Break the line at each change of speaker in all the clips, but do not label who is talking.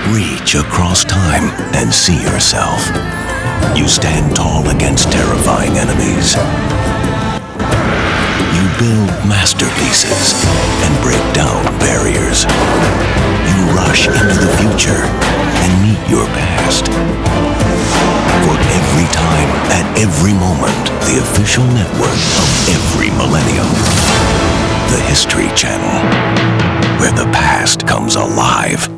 Reach across time and see yourself. You stand tall against terrifying enemies. You build masterpieces and break down barriers. You rush into the future and meet your past. For every time, at every moment, the official network of every millennium. The History Channel, where the past comes alive.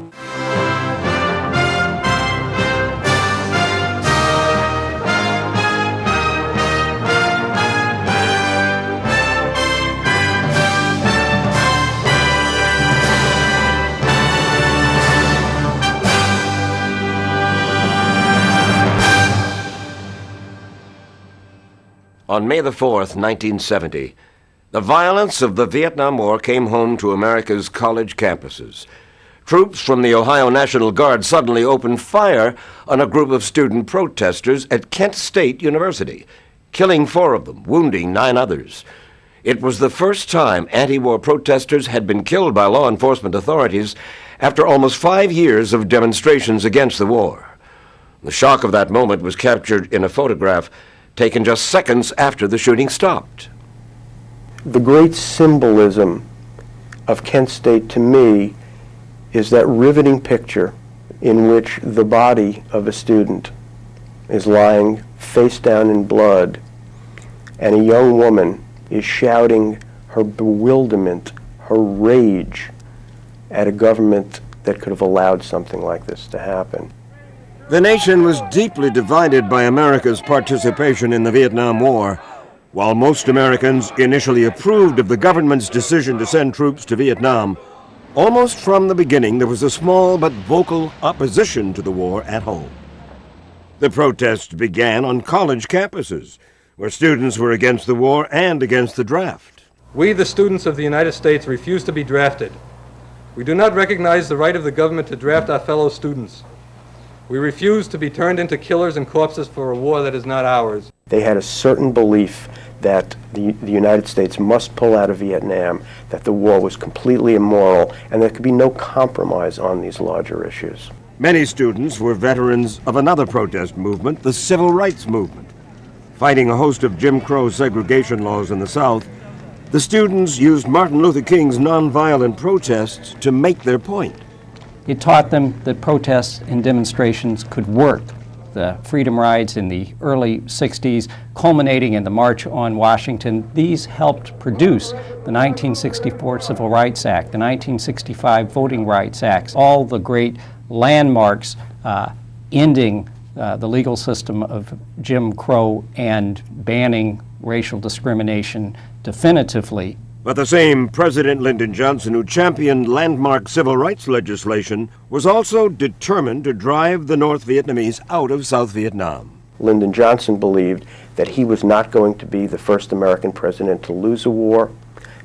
On May the 4th, 1970, the violence of the Vietnam War came home to America's college campuses. Troops from the Ohio National Guard suddenly opened fire on a group of student protesters at Kent State University, killing 4 of them, wounding 9 others. It was the first time anti-war protesters had been killed by law enforcement authorities after almost 5 years of demonstrations against the war. The shock of that moment was captured in a photograph taken just seconds after the shooting stopped.
The great symbolism of Kent State to me is that riveting picture in which the body of a student is lying face down in blood and a young woman is shouting her bewilderment, her rage at a government that could have allowed something like this to happen.
The nation was deeply divided by America's participation in the Vietnam War. While most Americans initially approved of the government's decision to send troops to Vietnam, almost from the beginning there was a small but vocal opposition to the war at home. The protests began on college campuses, where students were against the war and against the draft.
We, the students of the United States, refuse to be drafted. We do not recognize the right of the government to draft our fellow students. We refuse to be turned into killers and corpses for a war that is not ours.
They had a certain belief that the United States must pull out of Vietnam, that the war was completely immoral, and there could be no compromise on these larger issues.
Many students were veterans of another protest movement, the Civil Rights Movement. Fighting a host of Jim Crow segregation laws in the South, the students used Martin Luther King's nonviolent protests to make their point.
It taught them that protests and demonstrations could work. The freedom rides in the early 60s, culminating in the March on Washington, these helped produce the 1964 Civil Rights Act, the 1965 Voting Rights Acts, all the great landmarks ending the legal system of Jim Crow and banning racial discrimination definitively.
But the same President Lyndon Johnson who championed landmark civil rights legislation was also determined to drive the North Vietnamese out of South Vietnam.
Lyndon Johnson believed that he was not going to be the first American president to lose a war,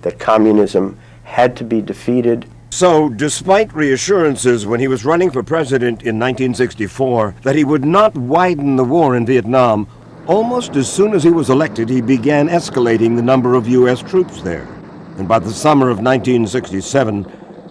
that communism had to be defeated.
So, despite reassurances when he was running for president in 1964 that he would not widen the war in Vietnam, almost as soon as he was elected, he began escalating the number of U.S. troops there. And by the summer of 1967,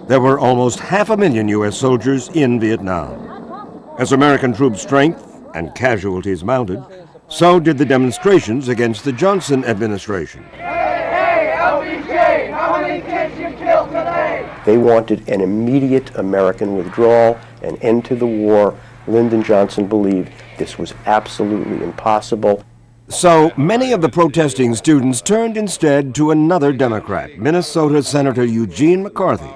there were almost 500,000 U.S. soldiers in Vietnam. As American troop strength and casualties mounted, so did the demonstrations against the Johnson administration.
Hey, LBJ, how many kids you killed today?
They wanted an immediate American withdrawal, an end to the war. Lyndon Johnson believed this was absolutely impossible.
So many of the protesting students turned instead to another Democrat, Minnesota Senator Eugene McCarthy,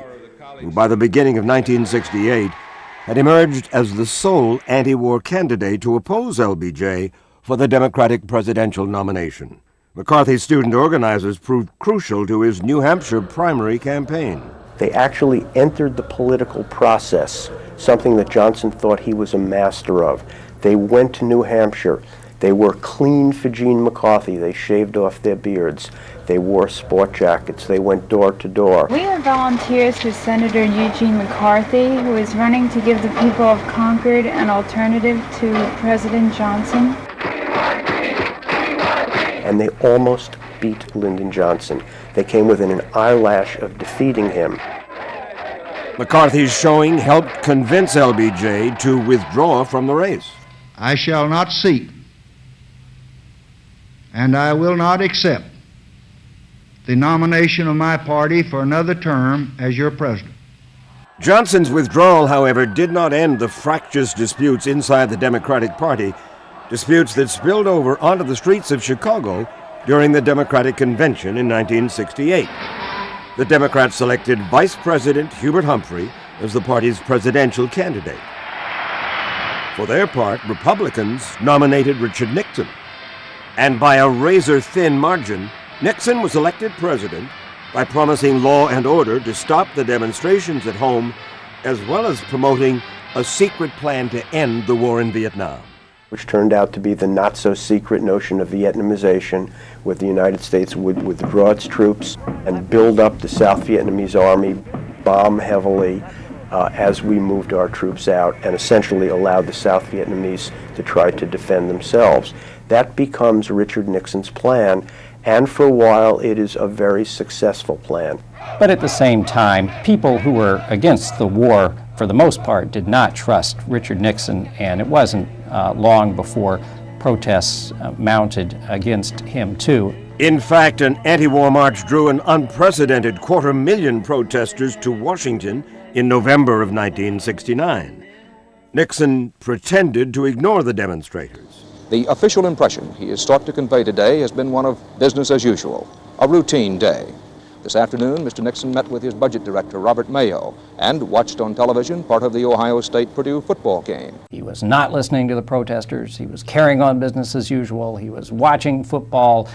who by the beginning of 1968 had emerged as the sole anti-war candidate to oppose LBJ for the Democratic presidential nomination. McCarthy's student organizers proved crucial to his New Hampshire primary campaign.
They actually entered the political process, something that Johnson thought he was a master of. They went to New Hampshire. They were clean for Gene McCarthy. They shaved off their beards. They wore sport jackets. They went door to door.
We are volunteers for Senator Eugene McCarthy, who is running to give the people of Concord an alternative to President Johnson.
And they almost beat Lyndon Johnson. They came within an eyelash of defeating him.
McCarthy's showing helped convince LBJ to withdraw from the race.
I shall not seek, and I will not accept the nomination of my party for another term as your president.
Johnson's withdrawal, however, did not end the fractious disputes inside the Democratic Party, disputes that spilled over onto the streets of Chicago during the Democratic Convention in 1968. The Democrats selected Vice President Hubert Humphrey as the party's presidential candidate. For their part, Republicans nominated Richard Nixon. And by a razor-thin margin, Nixon was elected president by promising law and order to stop the demonstrations at home, as well as promoting a secret plan to end the war in Vietnam.
Which turned out to be the not-so-secret notion of Vietnamization, where the United States would withdraw its troops and build up the South Vietnamese army, bomb heavily as we moved our troops out, and essentially allowed the South Vietnamese to try to defend themselves. That becomes Richard Nixon's plan, and for a while it is a very successful plan.
But at the same time, people who were against the war, for the most part, did not trust Richard Nixon, and it wasn't long before protests mounted against him, too.
In fact, an anti-war march drew an unprecedented 250,000 protesters to Washington in November of 1969. Nixon pretended to ignore the demonstrators.
The official impression he is sought to convey today has been one of business as usual, a routine day. This afternoon, Mr. Nixon met with his budget director, Robert Mayo, and watched on television part of the Ohio State-Purdue football game.
He was not listening to the protesters. He was carrying on business as usual. He was watching football.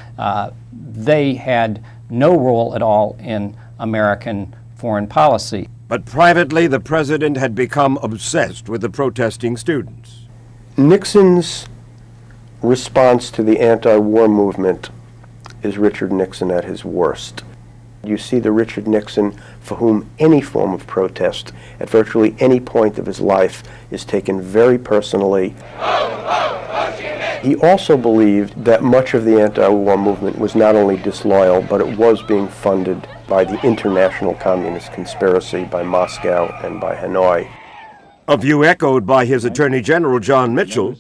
They had no role at all in American foreign policy.
But privately, the president had become obsessed with the protesting students.
Nixon's response to the anti-war movement is Richard Nixon at his worst. You see the Richard Nixon for whom any form of protest at virtually any point of his life is taken very personally. He also believed that much of the anti-war movement was not only disloyal, but it was being funded by the international communist conspiracy by Moscow and by Hanoi.
A view echoed by his Attorney General John Mitchell,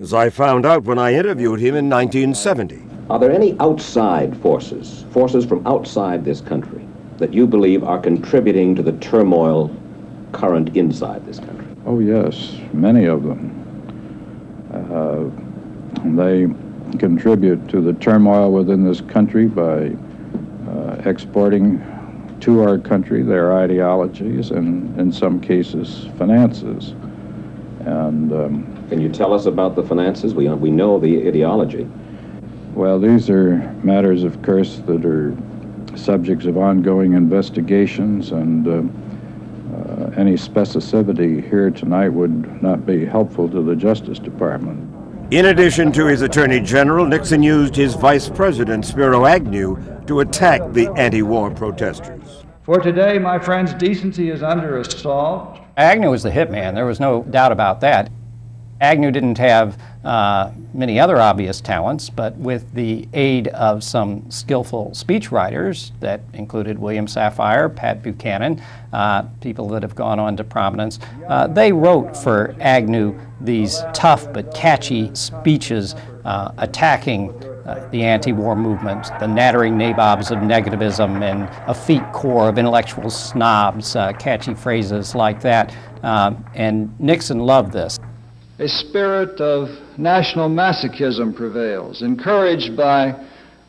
as I found out when I interviewed him in 1970.
Are there any outside forces from outside this country, that you believe are contributing to the turmoil current inside this country?
Oh yes, many of them. They contribute to the turmoil within this country by exporting to our country their ideologies and, in some cases, finances. And
can you tell us about the finances? We know the ideology.
Well, these are matters, of course, that are subjects of ongoing investigations, and any specificity here tonight would not be helpful to the Justice Department.
In addition to his Attorney General, Nixon used his Vice President, Spiro Agnew, to attack the anti-war protesters.
For today, my friends, decency is under assault.
Agnew was the hitman. There was no doubt about that. Agnew didn't have many other obvious talents, but with the aid of some skillful speechwriters that included William Safire, Pat Buchanan, people that have gone on to prominence, they wrote for Agnew these tough but catchy speeches attacking the anti-war movement, the nattering nabobs of negativism, and effete core of intellectual snobs, catchy phrases like that. And Nixon loved this.
A spirit of national masochism prevails, encouraged by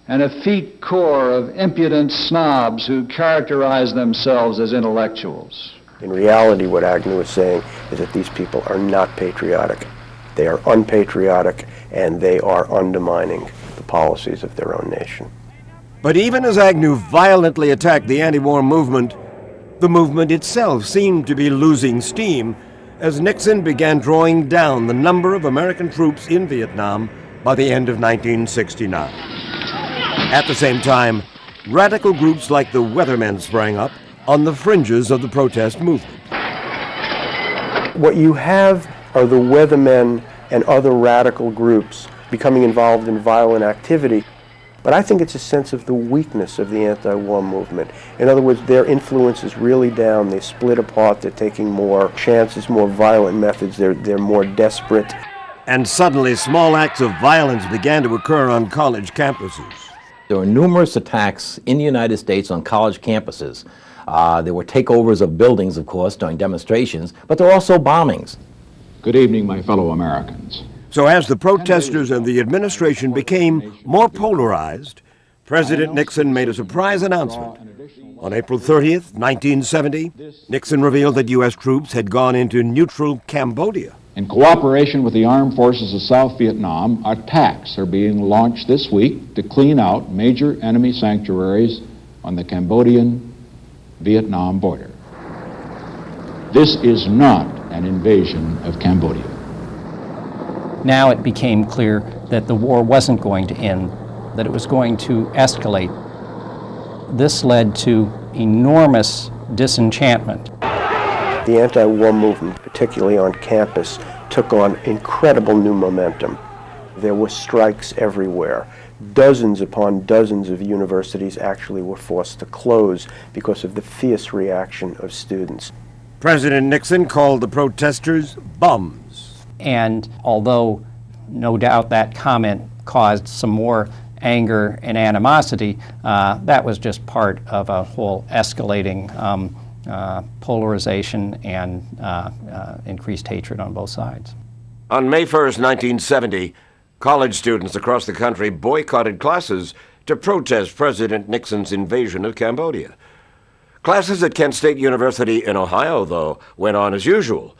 an effete core of impudent snobs who characterize themselves as intellectuals.
In reality, what Agnew is saying is that these people are not patriotic. They are unpatriotic, and they are undermining the policies of their own nation.
But even as Agnew violently attacked the anti-war movement, the movement itself seemed to be losing steam as Nixon began drawing down the number of American troops in Vietnam by the end of 1969. At the same time, radical groups like the Weathermen sprang up on the fringes of the protest movement.
What you have are the Weathermen and other radical groups becoming involved in violent activity. But I think it's a sense of the weakness of the anti-war movement. In other words, their influence is really down. They split apart. They're taking more chances, more violent methods. They're more desperate.
And suddenly, small acts of violence began to occur on college campuses.
There were numerous attacks in the United States on college campuses. There were takeovers of buildings, of course, during demonstrations, but there were also bombings.
Good evening, my fellow Americans.
So as the protesters and the administration became more polarized, President Nixon made a surprise announcement. On April 30th, 1970, Nixon revealed that U.S. troops had gone into neutral Cambodia.
In cooperation with the armed forces of South Vietnam, attacks are being launched this week to clean out major enemy sanctuaries on the Cambodian-Vietnam border. This is not an invasion of Cambodia.
Now it became clear that the war wasn't going to end, that it was going to escalate. This led to enormous disenchantment.
The anti-war movement, particularly on campus, took on incredible new momentum. There were strikes everywhere. Dozens upon dozens of universities actually were forced to close because of the fierce reaction of students.
President Nixon called the protesters bums.
And although no doubt that comment caused some more anger and animosity, that was just part of a whole escalating polarization and increased hatred on both sides.
On May 1st, 1970, college students across the country boycotted classes to protest President Nixon's invasion of Cambodia. Classes at Kent State University in Ohio, though, went on as usual.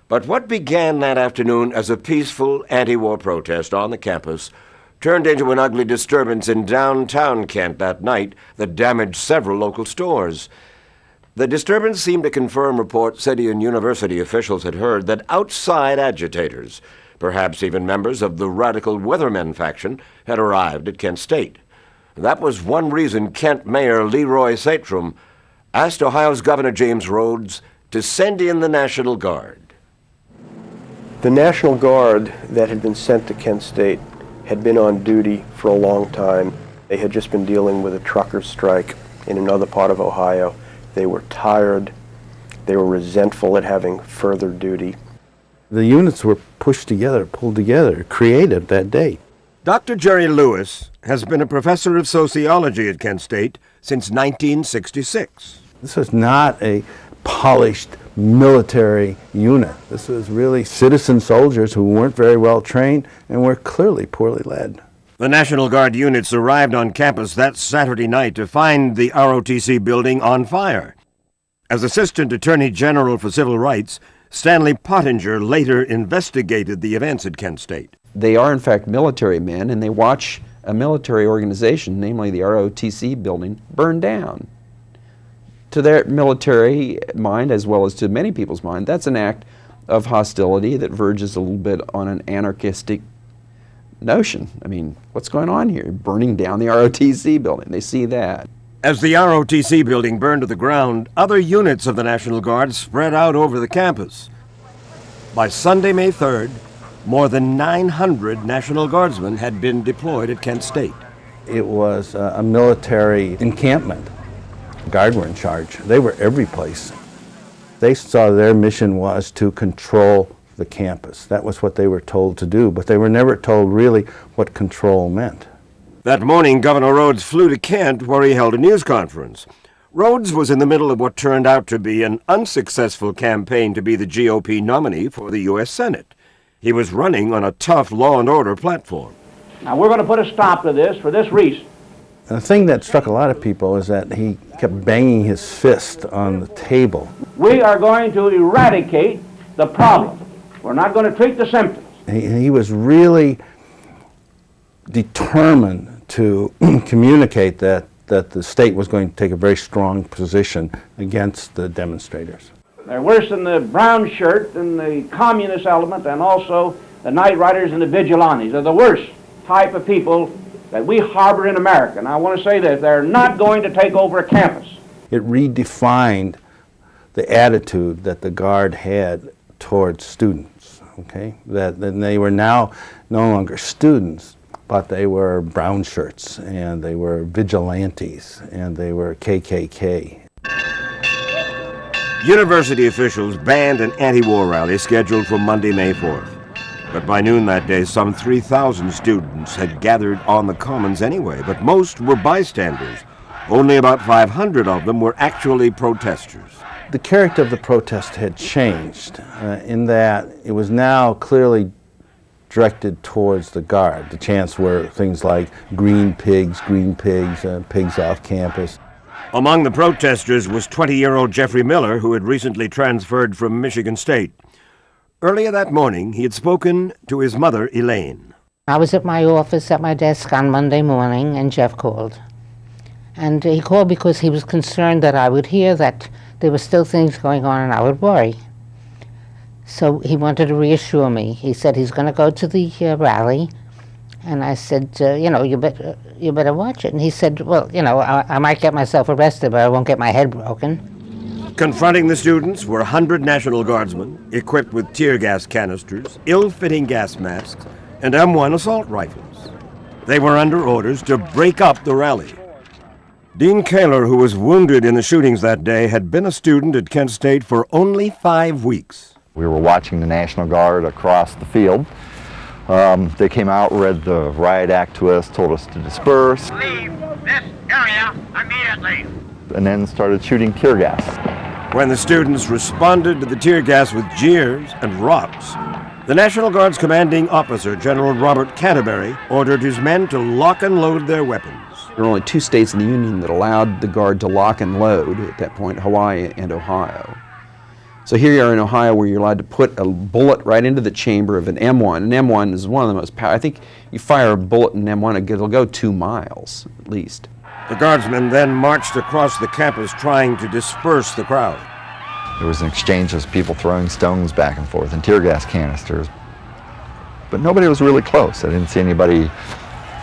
But what began that afternoon as a peaceful anti-war protest on the campus turned into an ugly disturbance in downtown Kent that night that damaged several local stores. The disturbance seemed to confirm reports city and university officials had heard that outside agitators, perhaps even members of the radical Weathermen faction, had arrived at Kent State. That was one reason Kent Mayor Leroy Satrum asked Ohio's Governor James Rhodes to send in the National Guard.
The National Guard that had been sent to Kent State had been on duty for a long time. They had just been dealing with a truckers' strike in another part of Ohio. They were tired. They were resentful at having further duty.
The units were pushed together, pulled together, created that day.
Dr. Jerry Lewis has been a professor of sociology at Kent State since 1966.
This was not a polished military unit. This was really citizen soldiers who weren't very well trained and were clearly poorly led.
The National Guard units arrived on campus that Saturday night to find the ROTC building on fire. As Assistant Attorney General for Civil Rights, Stanley Pottinger later investigated the events at Kent State.
They are in fact military men, and they watch a military organization, namely the ROTC building, burn down. To their military mind, as well as to many people's mind, that's an act of hostility that verges a little bit on an anarchistic notion. I mean, what's going on here? Burning down the ROTC building. They see that.
As the ROTC building burned to the ground, other units of the National Guard spread out over the campus. By Sunday, May 3rd, more than 900 National Guardsmen had been deployed at Kent State.
It was a military encampment. The Guard were in charge. They were every place. They saw their mission was to control the campus. That was what they were told to do, but they were never told really what control meant.
That morning, Governor Rhodes flew to Kent, where he held a news conference. Rhodes was in the middle of what turned out to be an unsuccessful campaign to be the GOP nominee for the U.S. Senate. He was running on a tough law and order platform.
Now, we're going to put a stop to this for this reason.
The thing that struck a lot of people is that he kept banging his fist on the table.
We are going to eradicate the problem. We're not going to treat the symptoms.
He was really determined to communicate that the state was going to take a very strong position against the demonstrators.
They're worse than the brown shirt and the communist element, and also the night riders and the vigilantes. They're the worst type of people that we harbor in America. And I want to say that they're not going to take over a campus.
It redefined the attitude that the Guard had towards students, okay? That they were now no longer students, but they were brown shirts, and they were vigilantes, and they were KKK.
University officials banned an anti-war rally scheduled for Monday, May 4th. But by noon that day, some 3,000 students had gathered on the Commons anyway, but most were bystanders. Only about 500 of them were actually protesters.
The character of the protest had changed in that it was now clearly directed towards the Guard. The chants were things like green pigs, pigs off campus.
Among the protesters was 20-year-old Jeffrey Miller, who had recently transferred from Michigan State. Earlier that morning, he had spoken to his mother, Elaine.
I was at my office at my desk on Monday morning, and Jeff called. And he called because he was concerned that I would hear that there were still things going on and I would worry. So he wanted to reassure me. He said he's going to go to the rally. And I said, you better watch it. And he said, well, I might get myself arrested, but I won't get my head broken.
Confronting the students were 100 National Guardsmen equipped with tear gas canisters, ill-fitting gas masks, and M1 assault rifles. They were under orders to break up the rally. Dean Kaler, who was wounded in the shootings that day, had been a student at Kent State for only 5 weeks.
We were watching the National Guard across the field. They came out, read the riot act to us, told us to disperse.
Leave this area immediately.
And then started shooting tear gas.
When the students responded to the tear gas with jeers and rocks, the National Guard's commanding officer, General Robert Canterbury, ordered his men to lock and load their weapons.
There were only 2 states in the Union that allowed the Guard to lock and load at that point, Hawaii and Ohio. So here you are in Ohio where you're allowed to put a bullet right into the chamber of an M1. An M1 is one of the most powerful. I think you fire a bullet in an M1, it'll go 2 miles at least.
The Guardsmen then marched across the campus trying to disperse the crowd.
There was an exchange of people throwing stones back and forth and tear gas canisters. But nobody was really close. I didn't see anybody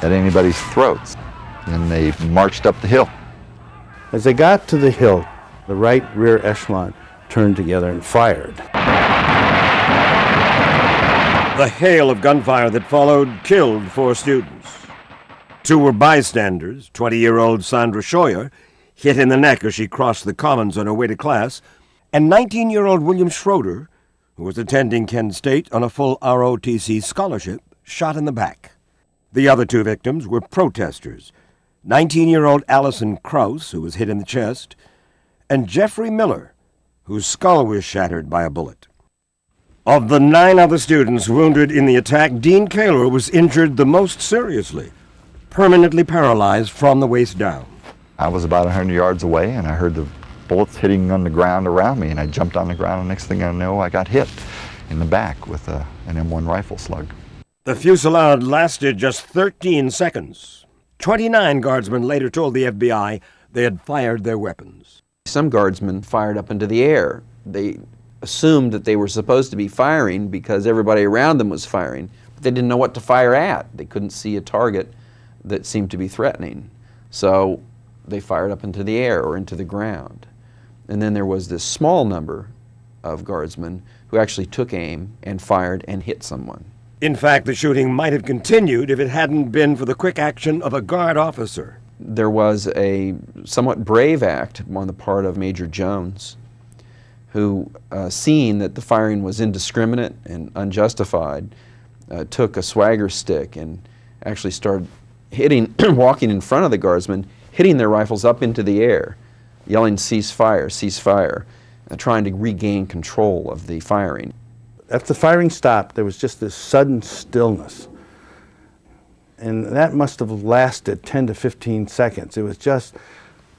at anybody's throats. And they marched up the hill.
As they got to the hill, the right rear echelon turned together and fired.
The hail of gunfire that followed killed 4 students. 2 were bystanders. 20-year-old Sandra Scheuer, hit in the neck as she crossed the Commons on her way to class, and 19-year-old William Schroeder, who was attending Kent State on a full ROTC scholarship, shot in the back. The other 2 victims were protesters, 19-year-old Allison Krause, who was hit in the chest, and Jeffrey Miller, whose skull was shattered by a bullet. Of the 9 other students wounded in the attack, Dean Kaler was injured the most seriously, permanently paralyzed from the waist down.
I was about 100 yards away, and I heard the bullets hitting on the ground around me, and I jumped on the ground, and next thing I know, I got hit in the back with an M1 rifle slug.
The fusillade lasted just 13 seconds. 29 Guardsmen later told the FBI they had fired their weapons.
Some Guardsmen fired up into the air. They assumed that they were supposed to be firing because everybody around them was firing, but they didn't know what to fire at. They couldn't see a target that seemed to be threatening. So they fired up into the air or into the ground. And then there was this small number of Guardsmen who actually took aim and fired and hit someone.
In fact, the shooting might have continued if it hadn't been for the quick action of a Guard officer.
There was a somewhat brave act on the part of Major Jones, who, seeing that the firing was indiscriminate and unjustified, took a swagger stick and actually started hitting, walking in front of the Guardsmen, hitting their rifles up into the air, yelling, "Cease fire, cease fire," trying to regain control of the firing.
After the firing stopped, there was just this sudden stillness. And that must have lasted 10 to 15 seconds. It was just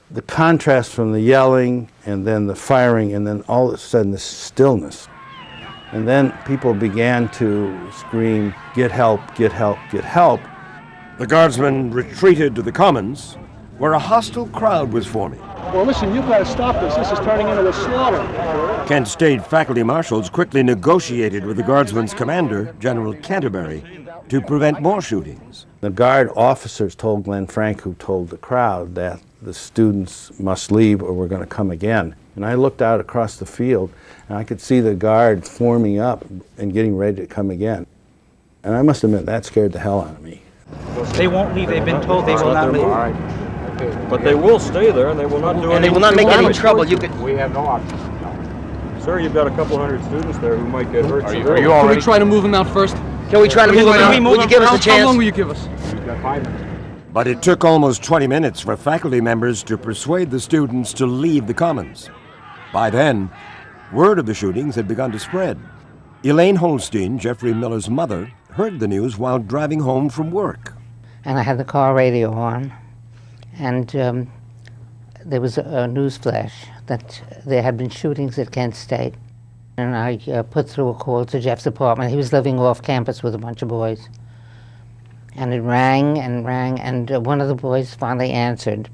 the contrast from the yelling and then the firing and then all of a sudden this stillness. And then people began to scream, "Get help, get help, get help."
The Guardsmen retreated to the Commons, where a hostile crowd was forming.
Well, listen, you've got to stop this. This is turning into a slaughter.
Kent State faculty marshals quickly negotiated with the Guardsmen's commander, General Canterbury, to prevent more shootings.
The Guard officers told Glenn Frank, who told the crowd, that the students must leave or we're going to come again. And I looked out across the field, and I could see the Guard forming up and getting ready to come again. And I must admit, that scared the hell out of me.
They won't leave. They've been told they will not leave.
But they will stay there, and they will not do
And
any
they will not make any
damage.
trouble. You could.
We have no option. Sir, you've got a couple hundred students there who might get hurt.
Are you already? Can we try to move them out first?
Can we try to move them out? Will you give us a chance?
How long will you give us?
You've got 5 minutes.
But it took almost 20 minutes for faculty members to persuade the students to leave the Commons. By then, word of the shootings had begun to spread. Elaine Holstein, Jeffrey Miller's mother, heard the news while driving home from work.
And I had the car radio on, and there was a news flash that there had been shootings at Kent State. And I put through a call to Jeff's apartment. He was living off campus with a bunch of boys. And it rang and rang, and one of the boys finally answered.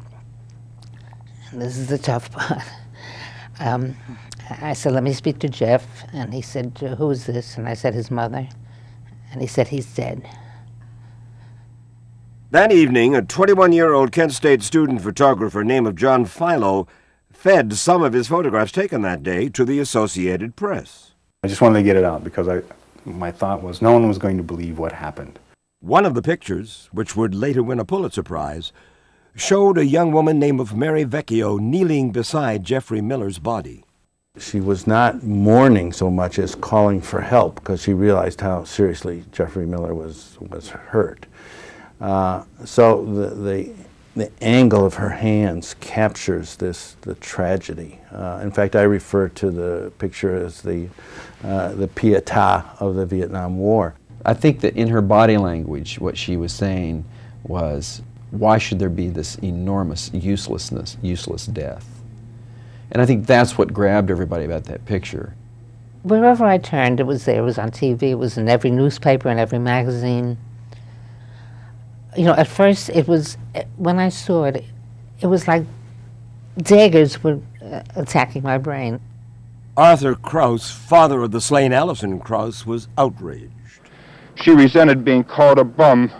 And this is the tough part. I said, let me speak to Jeff. And he said, who is this? And I said, his mother. And he said, he's dead.
That evening, a 21-year-old Kent State student photographer named John Philo fed some of his photographs taken that day to the Associated Press.
I just wanted to get it out because my thought was no one was going to believe what happened.
One of the pictures, which would later win a Pulitzer Prize, showed a young woman named Mary Vecchio kneeling beside Jeffrey Miller's body.
She was not mourning so much as calling for help because she realized how seriously Jeffrey Miller was hurt. So the angle of her hands captures the tragedy. In fact, I refer to the picture as the pietà of the Vietnam War.
I think that in her body language, what she was saying was, why should there be this enormous useless death? And I think that's what grabbed everybody about that picture.
Wherever I turned, it was there. It was on TV. It was in every newspaper and every magazine. You know, at first it was, when I saw it, it was like daggers were attacking my brain.
Arthur Krauss, father of the slain Allison Krauss, was outraged.
She resented being called a bum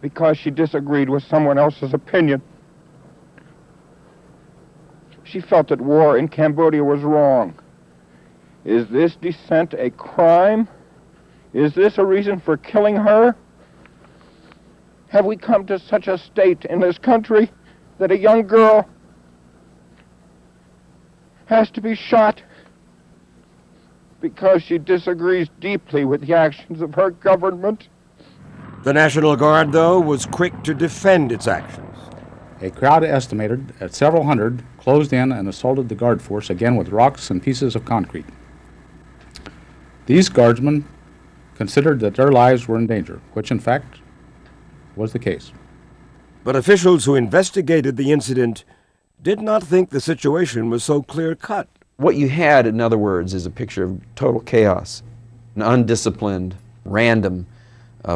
because she disagreed with someone else's opinion. She felt that war in Cambodia was wrong. Is this dissent a crime? Is this a reason for killing her? Have we come to such a state in this country that a young girl has to be shot because she disagrees deeply with the actions of her government?
The National Guard, though, was quick to defend its actions.
A crowd estimated at several hundred closed in and assaulted the guard force, again with rocks and pieces of concrete. These guardsmen considered that their lives were in danger, which in fact was the case.
But officials who investigated the incident did not think the situation was so clear-cut.
What you had, in other words, is a picture of total chaos, an undisciplined, random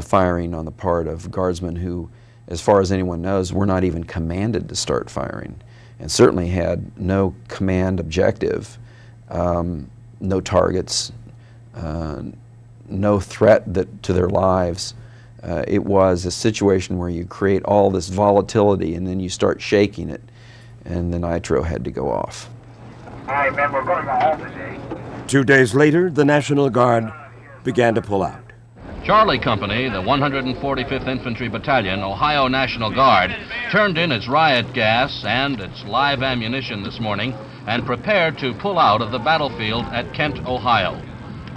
firing on the part of guardsmen who, as far as anyone knows, were not even commanded to start firing, and certainly had no command objective, no targets, no threat to their lives. It was a situation where you create all this volatility and then you start shaking it, and the nitro had to go off.
All right, men, we're going to go home today.
2 days later, the National Guard began to pull out.
Charlie Company, the 145th Infantry Battalion, Ohio National Guard, turned in its riot gas and its live ammunition this morning and prepared to pull out of the battlefield at Kent, Ohio.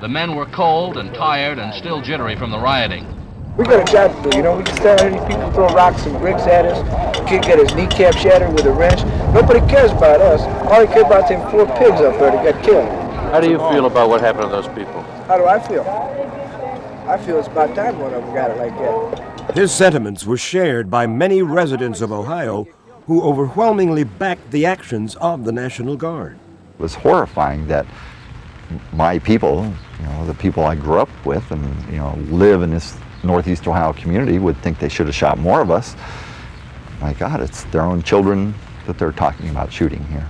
The men were cold and tired and still jittery from the rioting.
We got a job to do, you know. We can stand there, these people throw rocks and bricks at us. The kid got his kneecap shattered with a wrench. Nobody cares about us. All they care about them 4 pigs up there that got killed.
How do you feel about what happened to those people?
How do I feel? I feel it's about time one of them got it like that.
His sentiments were shared by many residents of Ohio who overwhelmingly backed the actions of the National Guard.
It was horrifying that my people, you know, the people I grew up with and, you know, live in this Northeast Ohio community would think they should have shot more of us. My God, it's their own children that they're talking about shooting here.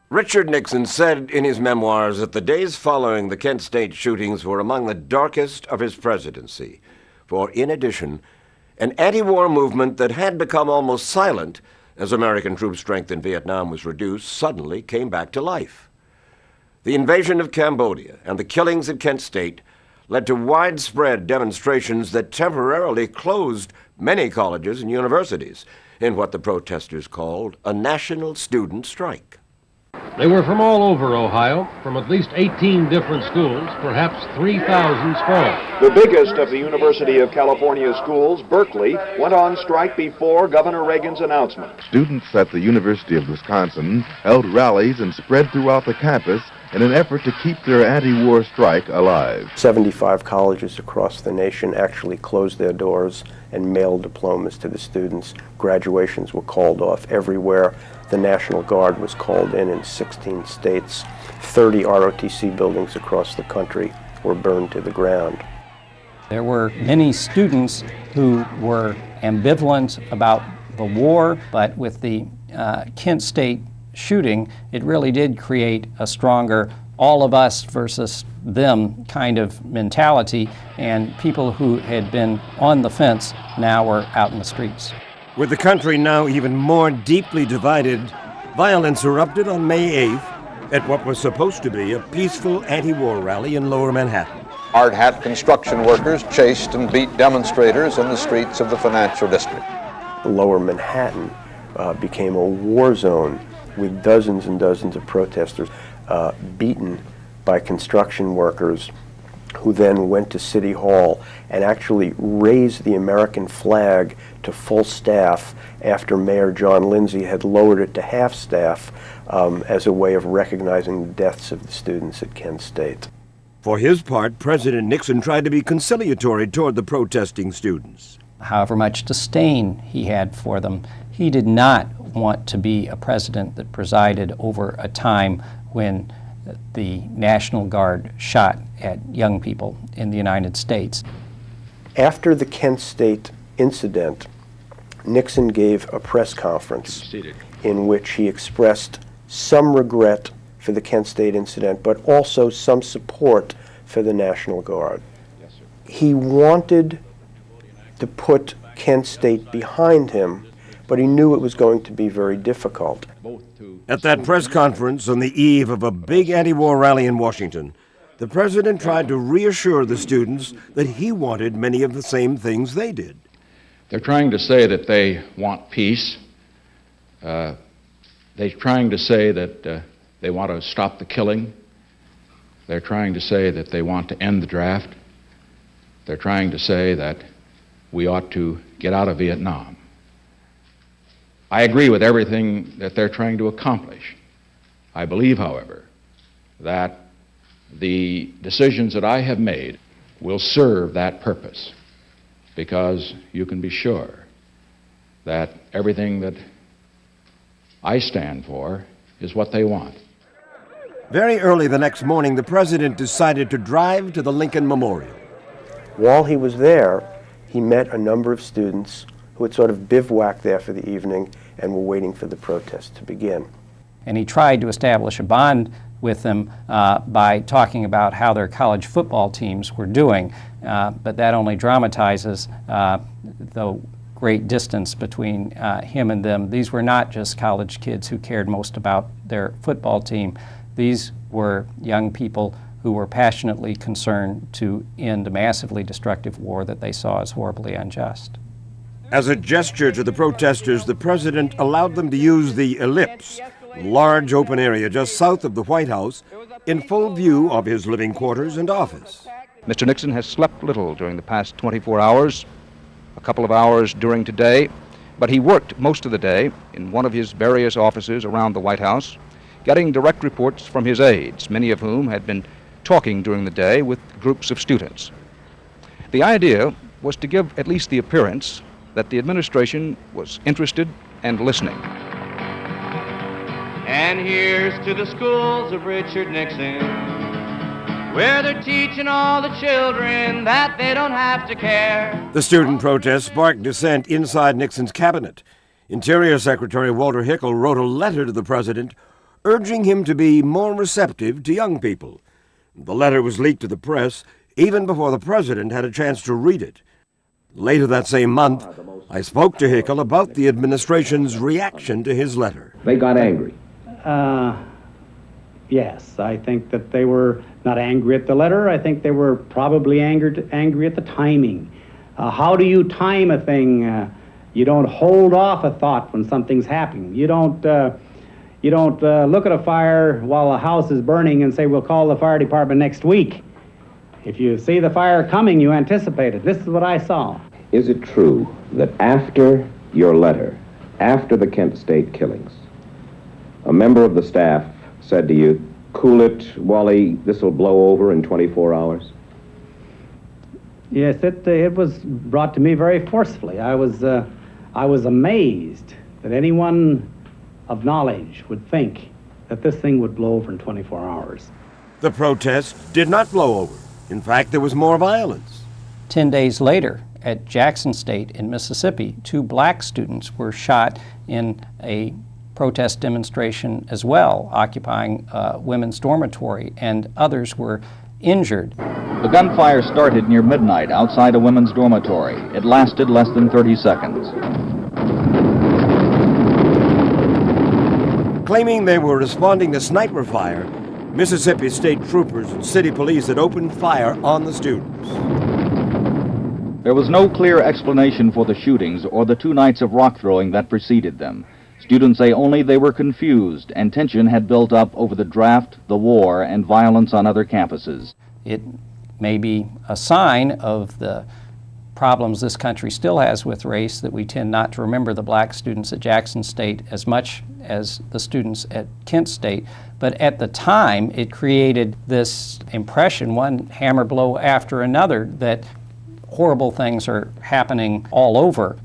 Richard Nixon said in his memoirs that the days following the Kent State shootings were among the darkest of his presidency, for in addition, an anti-war movement that had become almost silent as American troop strength in Vietnam was reduced suddenly came back to life. The invasion of Cambodia and the killings at Kent State led to widespread demonstrations that temporarily closed many colleges and universities in what the protesters called a national student strike.
They were from all over Ohio, from at least 18 different schools, perhaps 3,000 strong.
The biggest of the University of California schools, Berkeley, went on strike before Governor Reagan's announcement.
Students at the University of Wisconsin held rallies and spread throughout the campus in an effort to keep their anti-war strike alive.
75 colleges across the nation actually closed their doors and mailed diplomas to the students. Graduations were called off everywhere. The National Guard was called in 16 states. 30 ROTC buildings across the country were burned to the ground.
There were many students who were ambivalent about the war, but with the Kent State shooting, it really did create a stronger all of us versus them kind of mentality, and people who had been on the fence now were out in the streets.
With the country now even more deeply divided, violence erupted on May 8th at what was supposed to be a peaceful anti-war rally in Lower Manhattan.
Hard hat construction workers chased and beat demonstrators in the streets of the financial district.
Lower Manhattan became a war zone with dozens and dozens of protesters beaten by construction workers, who then went to City Hall and actually raised the American flag to full staff after Mayor John Lindsay had lowered it to half staff as a way of recognizing the deaths of the students at Kent State.
For his part, President Nixon tried to be conciliatory toward the protesting students.
However much disdain he had for them, he did not want to be a president that presided over a time when the National Guard shot at young people in the United States.
After the Kent State incident, Nixon gave a press conference in which he expressed some regret for the Kent State incident, but also some support for the National Guard. Yes, sir. He wanted to put Kent State behind him, but he knew it was going to be very difficult.
At that press conference on the eve of a big anti-war rally in Washington, the president tried to reassure the students that he wanted many of the same things they did.
They're trying to say that they want peace. They're trying to say that they want to stop the killing. They're trying to say that they want to end the draft. They're trying to say that we ought to get out of Vietnam. I agree with everything that they're trying to accomplish. I believe, however, that the decisions that I have made will serve that purpose, because you can be sure that everything that I stand for is what they want.
Very early the next morning, the president decided to drive to the Lincoln Memorial.
While he was there, he met a number of students who had sort of bivouacked there for the evening and were waiting for the protest to begin.
And he tried to establish a bond with them by talking about how their college football teams were doing, but that only dramatizes the great distance between him and them. These were not just college kids who cared most about their football team. These were young people who were passionately concerned to end a massively destructive war that they saw as horribly unjust.
As a gesture to the protesters, the president allowed them to use the ellipse, a large open area just south of the White House, in full view of his living quarters and office.
Mr. Nixon has slept little during the past 24 hours, a couple of hours during today, but he worked most of the day in one of his various offices around the White House, getting direct reports from his aides, many of whom had been talking during the day with groups of students. The idea was to give at least the appearance that the administration was interested and listening.
And here's to the schools of Richard Nixon, where they're teaching all the children that they don't have to care.
The student protest sparked dissent inside Nixon's cabinet. Interior Secretary Walter Hickel wrote a letter to the president urging him to be more receptive to young people. The letter was leaked to the press even before the president had a chance to read it. Later that same month, I spoke to Hickel about the administration's reaction to his letter.
They got angry. Yes, I think that they were not angry at the letter. I think they were probably angry at the timing. How do you time a thing? You don't hold off a thought when something's happening. You don't look at a fire while a house is burning and say, we'll call the fire department next week. If you see the fire coming, you anticipate it. This is what I saw.
Is it true that after your letter, after the Kent State killings, a member of the staff said to you, cool it, Wally, this will blow over in 24 hours?
Yes, it was brought to me very forcefully. I was amazed that anyone of knowledge would think that this thing would blow over in 24 hours.
The protest did not blow over. In fact, there was more violence.
10 days later, at Jackson State in Mississippi, 2 black students were shot in a protest demonstration as well, occupying women's dormitory, and others were injured.
The gunfire started near midnight outside a women's dormitory. It lasted less than 30 seconds.
Claiming they were responding to sniper fire, Mississippi state troopers and city police had opened fire on the students.
There was no clear explanation for the shootings or the 2 nights of rock throwing that preceded them. Students say only they were confused and tension had built up over the draft, the war, and violence on other campuses.
It may be a sign of the problems this country still has with race, that we tend not to remember the black students at Jackson State as much as the students at Kent State. But at the time, it created this impression, one hammer blow after another, that horrible things are happening all over.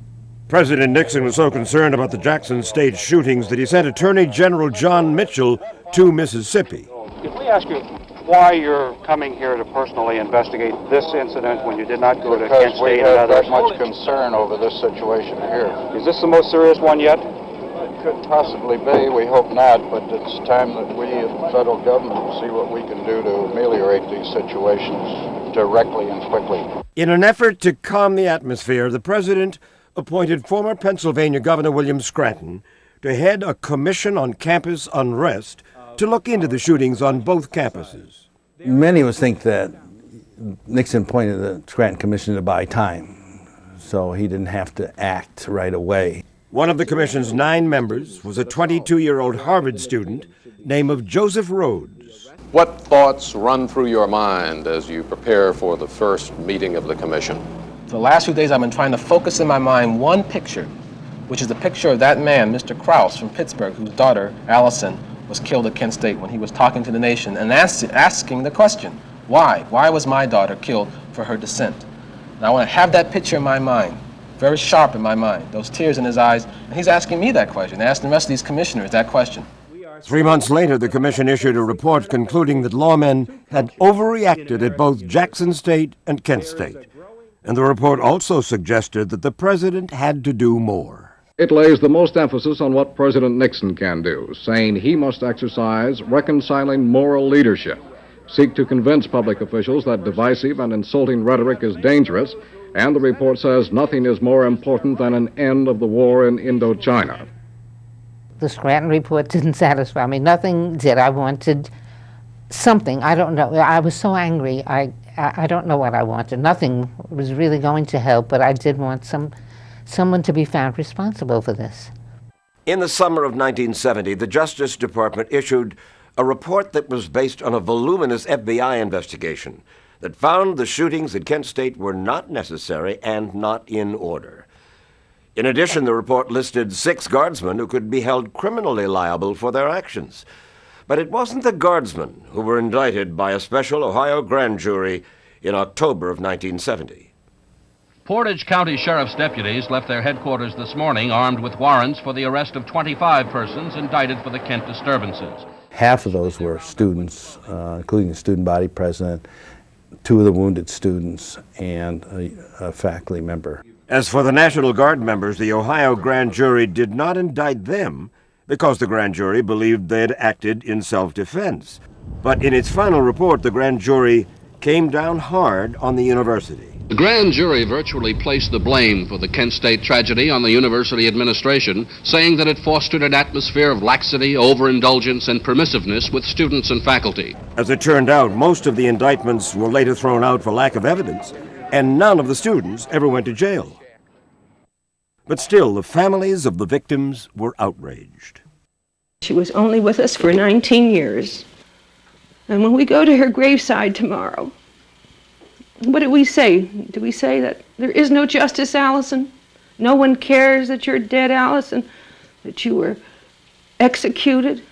President Nixon was so concerned about the Jackson State shootings that he sent Attorney General John Mitchell to Mississippi.
If we ask you why you're coming here to personally investigate this incident when you did not go to Kent State and others?
Because we have that much concern over this situation here.
Is this the most serious one yet?
It could possibly be. We hope not, but it's time that we as the federal government see what we can do to ameliorate these situations directly and quickly.
In an effort to calm the atmosphere, the president appointed former Pennsylvania Governor William Scranton to head a commission on campus unrest to look into the shootings on both campuses.
Many of us think that Nixon appointed the Scranton Commission to buy time, so he didn't have to act right away.
One of the commission's 9 members was a 22-year-old Harvard student named Joseph Rhodes.
What thoughts run through your mind as you prepare for the first meeting of the commission?
The last few days I've been trying to focus in my mind one picture, which is the picture of that man, Mr. Krause from Pittsburgh, whose daughter, Allison, was killed at Kent State when he was talking to the nation and asking the question, why? Why was my daughter killed for her dissent? And I want to have that picture in my mind, very sharp in my mind, those tears in his eyes, and he's asking me that question, asking the rest of these commissioners that question.
3 months later, the commission issued a report concluding that lawmen had overreacted at both Jackson State and Kent State. And the report also suggested that the president had to do more.
It lays the most emphasis on what President Nixon can do, saying he must exercise reconciling moral leadership, seek to convince public officials that divisive and insulting rhetoric is dangerous, and the report says nothing is more important than an end of the war in Indochina.
The Scranton report didn't satisfy me. Nothing did. I wanted something. I don't know. I was so angry. I don't know what I wanted. Nothing was really going to help, but I did want someone to be found responsible for this.
In the summer of 1970, the Justice Department issued a report that was based on a voluminous FBI investigation that found the shootings at Kent State were not necessary and not in order. In addition, the report listed 6 guardsmen who could be held criminally liable for their actions. But it wasn't the guardsmen who were indicted by a special Ohio grand jury in October of 1970.
Portage County Sheriff's deputies left their headquarters this morning armed with warrants for the arrest of 25 persons indicted for the Kent disturbances.
Half of those were students, including the student body president, 2 of the wounded students, and a faculty member.
As for the National Guard members, the Ohio grand jury did not indict them because the grand jury believed they had acted in self-defense. But in its final report, the grand jury came down hard on the university.
The grand jury virtually placed the blame for the Kent State tragedy on the university administration, saying that it fostered an atmosphere of laxity, overindulgence, and permissiveness with students and faculty.
As it turned out, most of the indictments were later thrown out for lack of evidence, and none of the students ever went to jail. But still, the families of the victims were outraged.
She was only with us for 19 years. And when we go to her graveside tomorrow, what do we say? Do we say that there is no justice, Allison? No one cares that you're dead, Allison? That you were executed?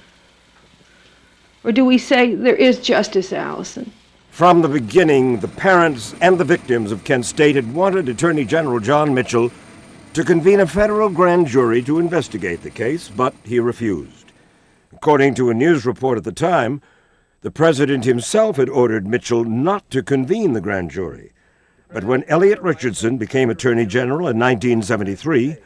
Or do we say there is justice, Allison?
From the beginning, the parents and the victims of Kent State had wanted Attorney General John Mitchell to convene a federal grand jury to investigate the case, but he refused. According to a news report at the time, the president himself had ordered Mitchell not to convene the grand jury. But when Elliot Richardson became Attorney General in 1973,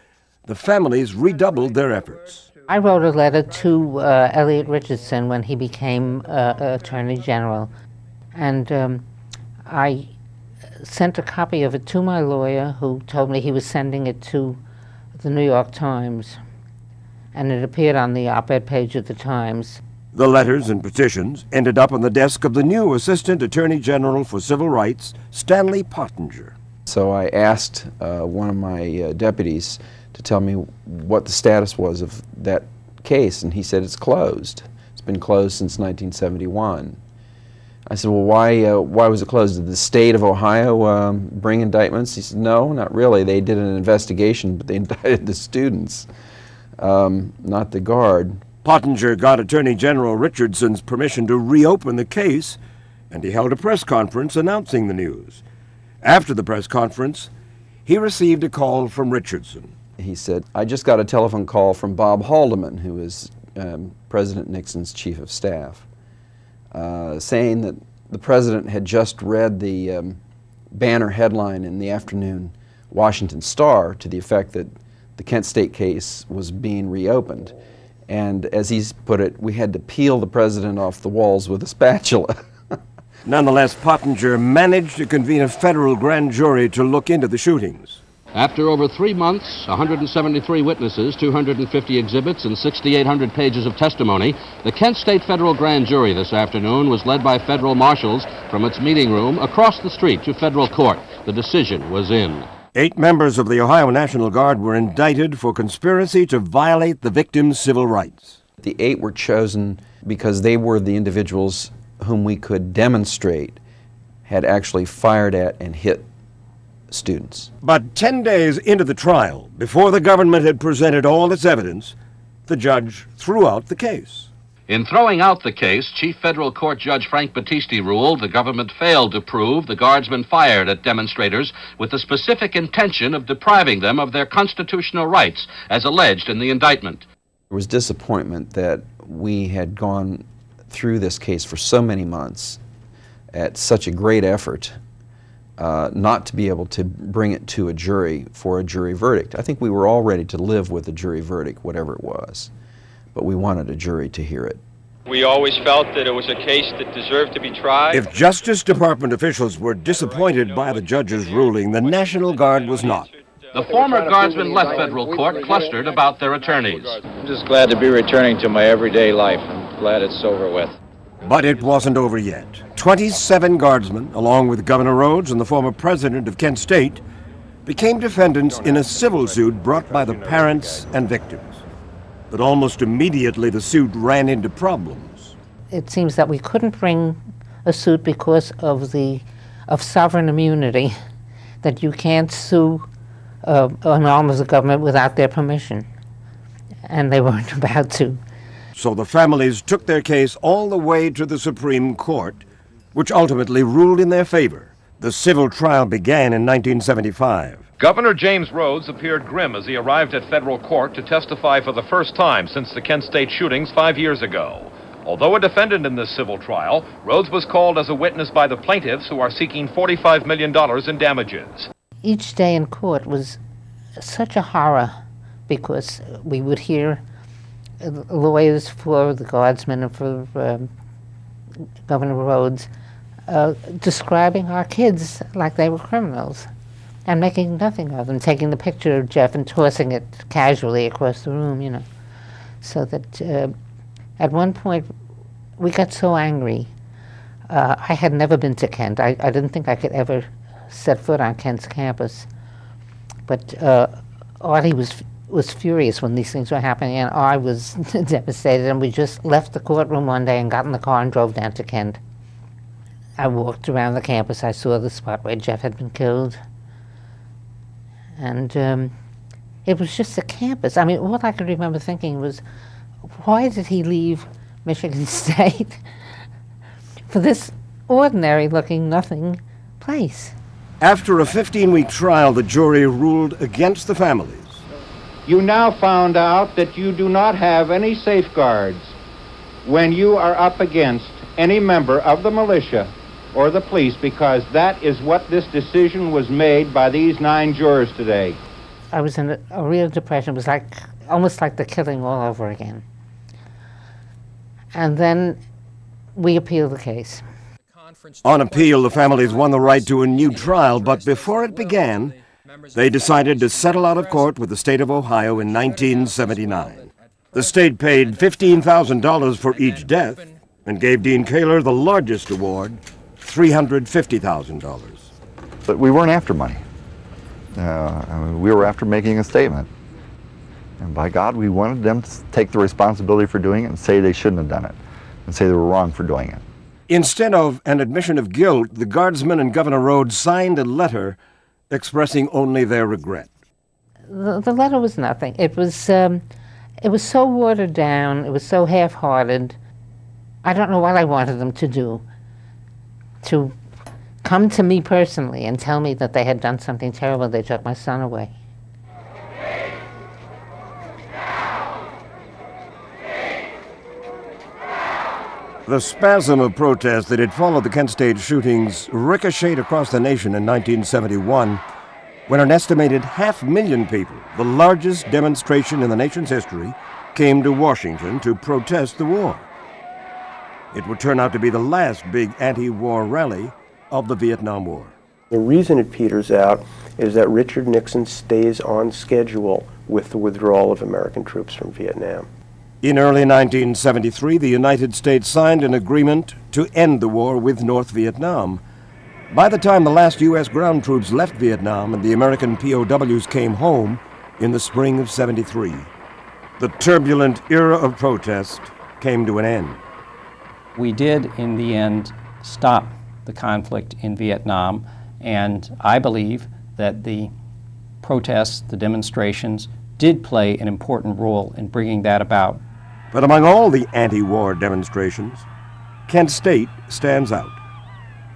the families redoubled their efforts.
I wrote a letter to Elliot Richardson when he became Attorney General, and I sent a copy of it to my lawyer, who told me he was sending it to the New York Times, and it appeared on the op-ed page of the Times.
The letters and petitions ended up on the desk of the new Assistant Attorney General for Civil Rights, Stanley Pottinger.
So I asked one of my deputies to tell me what the status was of that case, and he said it's closed. It's been closed since 1971. I said, well, why was it closed? Did the state of Ohio bring indictments? He said, no, not really. They did an investigation, but they indicted the students, not the Guard.
Pottinger got Attorney General Richardson's permission to reopen the case, and he held a press conference announcing the news. After the press conference, he received a call from Richardson.
He said, I just got a telephone call from Bob Haldeman, who is President Nixon's chief of staff, saying that the president had just read the banner headline in the afternoon Washington Star to the effect that the Kent State case was being reopened. And as he's put it, we had to peel the president off the walls with a spatula.
Nonetheless, Pottinger managed to convene a federal grand jury to look into the shootings.
After over 3 months, 173 witnesses, 250 exhibits, and 6,800 pages of testimony, the Kent State Federal Grand Jury this afternoon was led by federal marshals from its meeting room across the street to federal court. The decision was in.
8 members of the Ohio National Guard were indicted for conspiracy to violate the victims' civil rights.
The 8 were chosen because they were the individuals whom we could demonstrate had actually fired at and hit students.
But 10 days into the trial, before the government had presented all its evidence, the judge threw out the case.
In throwing out the case, Chief Federal Court Judge Frank Battisti ruled the government failed to prove the Guardsmen fired at demonstrators with the specific intention of depriving them of their constitutional rights, as alleged in the indictment.
There was disappointment that we had gone through this case for so many months at such a great effort not to be able to bring it to a jury for a jury verdict. I think we were all ready to live with a jury verdict, whatever it was, but we wanted a jury to hear it.
We always felt that it was a case that deserved to be tried.
If Justice Department officials were disappointed by the judge's ruling, the National Guard was not.
The former Guardsmen left federal court clustered about their attorneys.
I'm just glad to be returning to my everyday life. I'm glad it's over with.
But it wasn't over yet. 27 Guardsmen, along with Governor Rhodes and the former president of Kent State, became defendants in a civil suit brought by the parents and victims. But almost immediately the suit ran into problems.
It seems that we couldn't bring a suit because of sovereign immunity, that you can't sue an arm of the government without their permission, and they weren't about to.
So the families took their case all the way to the Supreme Court, which ultimately ruled in their favor. The civil trial began in 1975.
Governor James Rhodes appeared grim as he arrived at federal court to testify for the first time since the Kent State shootings 5 years ago. Although a defendant in this civil trial, Rhodes was called as a witness by the plaintiffs, who are seeking $45 million in damages.
Each day in court was such a horror, because we would hear lawyers for the Guardsmen and for Governor Rhodes describing our kids like they were criminals and making nothing of them, taking the picture of Jeff and tossing it casually across the room, you know. So that at one point we got so angry. I had never been to Kent. I didn't think I could ever set foot on Kent's campus. But Artie was furious when these things were happening, and I was devastated, and we just left the courtroom one day and got in the car and drove down to Kent. I walked around the campus. I saw the spot where Jeff had been killed. And it was just a campus. I mean, all I could remember thinking was, why did he leave Michigan State for this ordinary-looking nothing place?
After a 15-week trial, the jury ruled against the families.
You now found out that you do not have any safeguards when you are up against any member of the militia or the police, because that is what this decision was made by these 9 jurors today.
I was in a real depression. It was like almost like the killing all over again. And then we appealed the case.
On appeal, the families won the right to a new trial, but before it began, they decided to settle out of court with the state of Ohio in 1979. The state paid $15,000 for each death and gave Dean Kaler the largest award, $350,000.
But we weren't after money. We were after making a statement. And by God, we wanted them to take the responsibility for doing it and say they shouldn't have done it, and say they were wrong for doing it.
Instead of an admission of guilt, the Guardsmen and Governor Rhodes signed a letter expressing only their regret.
The letter was nothing. It was so watered down. It was so half-hearted. I don't know what I wanted them to do, to come to me personally and tell me that they had done something terrible. They took my son away.
The spasm of protest that had followed the Kent State shootings ricocheted across the nation in 1971, when an estimated 500,000 people, the largest demonstration in the nation's history, came to Washington to protest the war. It would turn out to be the last big anti-war rally of the Vietnam War.
The reason it peters out is that Richard Nixon stays on schedule with the withdrawal of American troops from Vietnam.
In early 1973, the United States signed an agreement to end the war with North Vietnam. By the time the last U.S. ground troops left Vietnam and the American POWs came home in the spring of '73, the turbulent era of protest came to an end.
We did, in the end, stop the conflict in Vietnam, and I believe that the protests, the demonstrations, did play an important role in bringing that about.
But among all the anti-war demonstrations, Kent State stands out.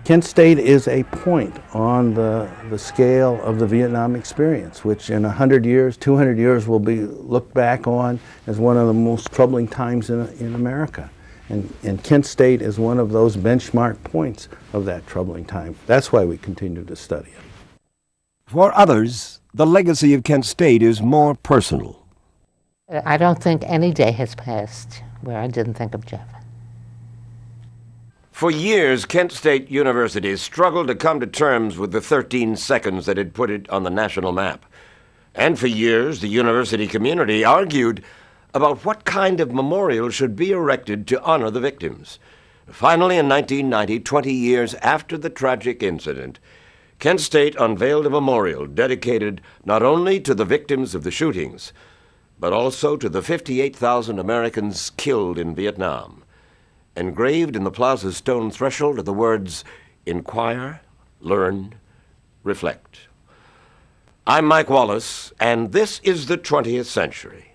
Kent State is a point on the scale of the Vietnam experience, which in 100 years, 200 years will be looked back on as one of the most troubling times in America. And Kent State is one of those benchmark points of that troubling time. That's why we continue to study it.
For others, the legacy of Kent State is more personal.
I don't think any day has passed where I didn't think of Jeff.
For years, Kent State University struggled to come to terms with the 13 seconds that had put it on the national map. And for years, the university community argued about what kind of memorial should be erected to honor the victims. Finally, in 1990, 20 years after the tragic incident, Kent State unveiled a memorial dedicated not only to the victims of the shootings, but also to the 58,000 Americans killed in Vietnam. Engraved in the plaza's stone threshold are the words, "Inquire, learn, reflect." I'm Mike Wallace, and this is the 20th Century.